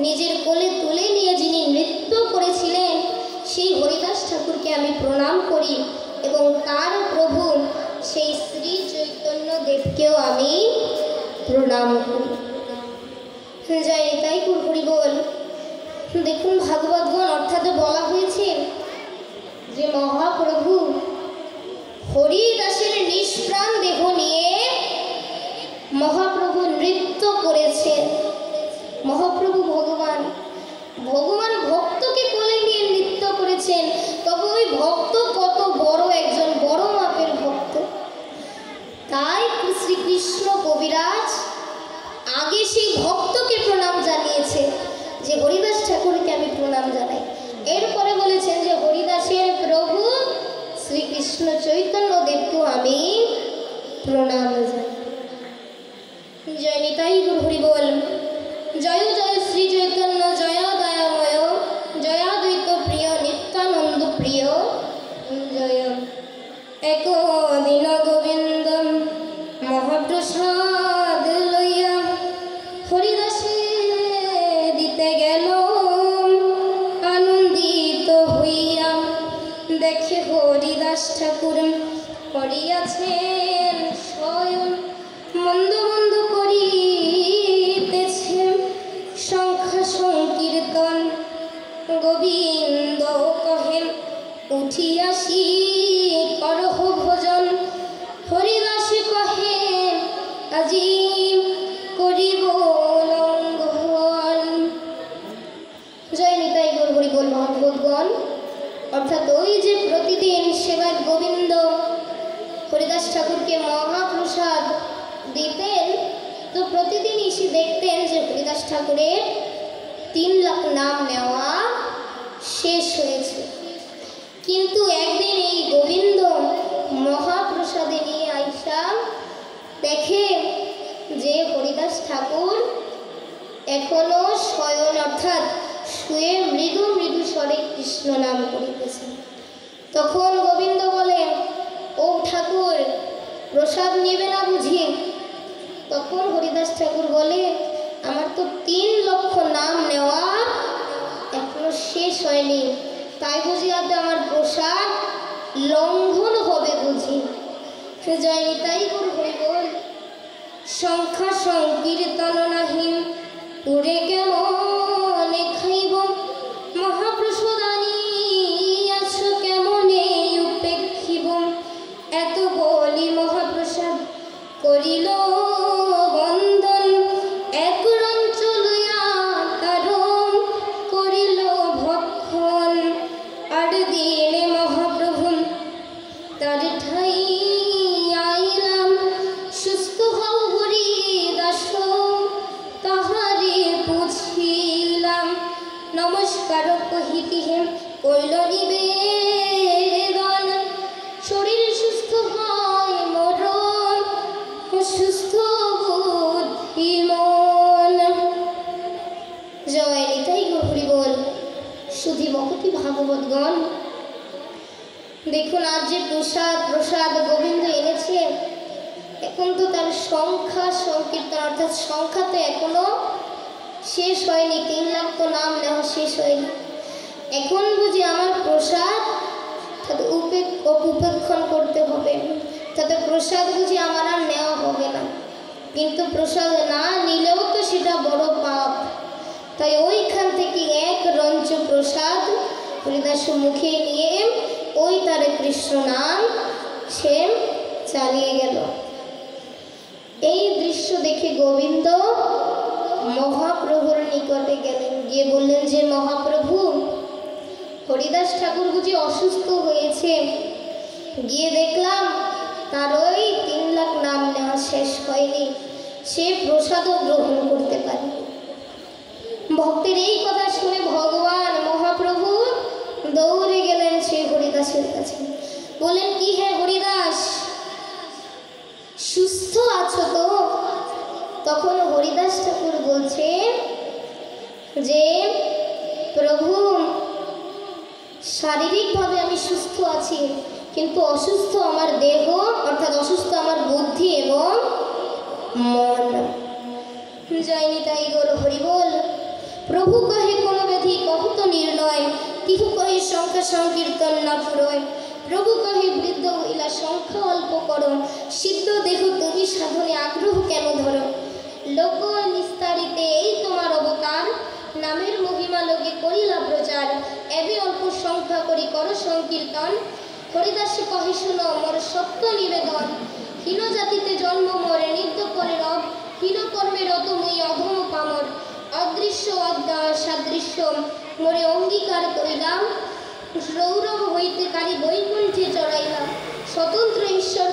নিজের কোলে তুলে নিয়ে যিনি নৃত্য করেছিলেন সেই হরিদাস ঠাকুরকে আমি প্রণাম করি এবং তার প্রভু সেই শ্রী চৈতন্য দেবকেও আমি প্রণাম করি। জয় নিতাই গৌর হরি বল। দেখুন ভাগবতগণ অর্থাৎ বলা হয়েছে যে মহাপ্রভু হরিদাসের নিষ্প্রাণ দেহ নিয়ে মহাপ্রভু নৃত্য করেছেন। মহাপ্রভু ভগবান ভক্তকে কোলে নিয়ে নৃত্য করেছেন। তবে ওই ভক্ত কত বড় একজন বড় মাপের ভক্ত। তাই শ্রীকৃষ্ণ কবিরাজ আগে সেই ভক্তকে প্রণাম জানিয়েছে যে হরিদাস ঠাকুরকে আমি প্রণাম জানাই। এরপরে বলেছেন যে হরিদাসের প্রভু শ্রীকৃষ্ণ চৈতন্য দেবকেও আমি প্রণাম জানাই। জয় নিতাই গৌর হরি বল। জয় জয় শ্রী চৈতন্য জয় দয়াময় জয়াদ্বৈত প্রিয় নিত্যানন্দ প্রিয় জয়। একদিন গোবিন্দ মহাপ্রসাদ লইয়া হরিদাসে দিতে গেল আনন্দিত হইয়া। দেখে হরিদাস ঠাকুর করিয়াছেন স্বয়ং মন্দ মন্দ করিতেছে সংখ্যা সংকীর্তন। গোবিন্দ কহেন উঠিয়াসি করহ ভোজন। হরিদাস কহে আজি করিব লঙ্ঘন। জয় নিতাই গৌর হরি বল। ভাগবতগণ অর্থাৎ ওই যে প্রতিদিন সেবায় গোবিন্দ হরিদাস ঠাকুরকে মহাপ্রসাদ দিতেন, তো প্রতিদিন এসে দেখতেন যে হরিদাস ঠাকুরের 3 লাখ নাম নেওয়া শেষ হয়েছে। কিন্তু একদিন এই গোবিন্দ মহাপ্রসাদে নিয়ে আইসা দেখে যে হরিদাস ঠাকুর এখনো শয়ন অর্থাৎ শুয়ে মৃদু মৃদু স্বরে কৃষ্ণ নাম করিতেছে। তখন গোবিন্দ বলে, ও ঠাকুর প্রসাদ নেবে না বুঝি? তখন হরিদাস ঠাকুর বলে, আমার তো 3 লক্ষ নাম নেওয়া এখনো শেষ হয়নি, তাই বুঝি আজ আমার প্রসাদ লঙ্ঘন হবে বুঝি। জয় নিতাই গৌর হরি বল। সংখ্যা সংকীর্তন নাহি পুরে কেমন খাইব মহাপ্রসাদ আনিয়াছ কেমনে উপেক্ষিব। এত বলি মহাপ্রসাদ করিল বন্দন। এক রঞ্চ লইয়া তার করিল ভক্ষণ। আর দিনে মহাপ্রভু তার ঠাই আইলাম। সুস্থ হও হরিদাস তাহারে পুছিলাম। নমস্কার কহিতিহে কইল নিবেদন। শরীর সুস্থ হয় মোর সুস্থ বুদ্ধি মন। জয় নিতাই গৌর হরি বল। সুধী ভক্তি ভাগবতগণ দেখুন আজ যে প্রসাদ গোবিন্দ এনেছে, এখন তো তার সংখ্যা সংকীর্তন অর্থাৎ সংখ্যা তো এখনো শেষ হয়নি। 3 লাখ তো নাম নেওয়া শেষ হয়নি। এখন বুঝি আমার প্রসাদ উপেক্ষণ করতে হবে, তাতে প্রসাদ বুঝি আমার আর নেওয়া হবে না। কিন্তু প্রসাদ না নিলেও তো সেটা বড় পাপ। তাই ওইখান থেকে 1 রঞ্চ প্রসাদ হরিদাস মুখে নিয়ে ওই তার কৃষ্ণ নাম সে চালিয়ে গেল। এই দৃশ্য দেখে গোবিন্দ মহাপ্রভুর নিকটে গেলেন, গিয়ে বললেন যে মহাপ্রভু হরিদাস ঠাকুর বুঝি অসুস্থ হয়েছে, গিয়ে দেখলাম তার ওই 3 লাখ নাম নেওয়া শেষ হয়নি, সে প্রসাদও গ্রহণ করতে পারে। ভক্তের এই কথা শুনে ভগবান মহাপ্রভু দৌড়ে গেলেন সেই হরিদাসের কাছে, বললেন কি হে হরিদাস সুস্থ আছো তো? তখন হরিদাস ঠাকুর বলছে যে প্রভু শারীরিকভাবে আমি সুস্থ আছি, কিন্তু অসুস্থ আমার দেহ অর্থাৎ অসুস্থ আমার বুদ্ধি এবং মন। জয় নিতাই গৌর হরি বল। প্রভু কহে কোন ব্যাধি কহত নির্ণয়, তিহু কহে সংখ্যা সংকীর্তন না ফুরয়। প্রভু কহে বৃদ্ধ হইলা সংখ্যা অল্প কর, সিদ্ধ দেহ তুমি সাধনে আগ্রহ কেন ধর। লোক নিস্তারিতে এই তোমার অবতার, নামের মহিমা লোকে করিলা প্রচার। এবে অল্প সংখ্যা করি কর সংকীর্তন, হরিদাসে কহে শুনো মোর সত্য নিবেদন। হীন জাতিতে জন্ম মরে নিত্য করে রব, হীন কর্মে রত মুই অধম পামর। অদৃশ্য অজ্ঞান সাদৃশ্য মোরে অঙ্গীকার করিলাম, সৌরভ হইতে কারি বৈকুণ্ঠে চড়াইলাম। স্বতন্ত্র ঈশ্বর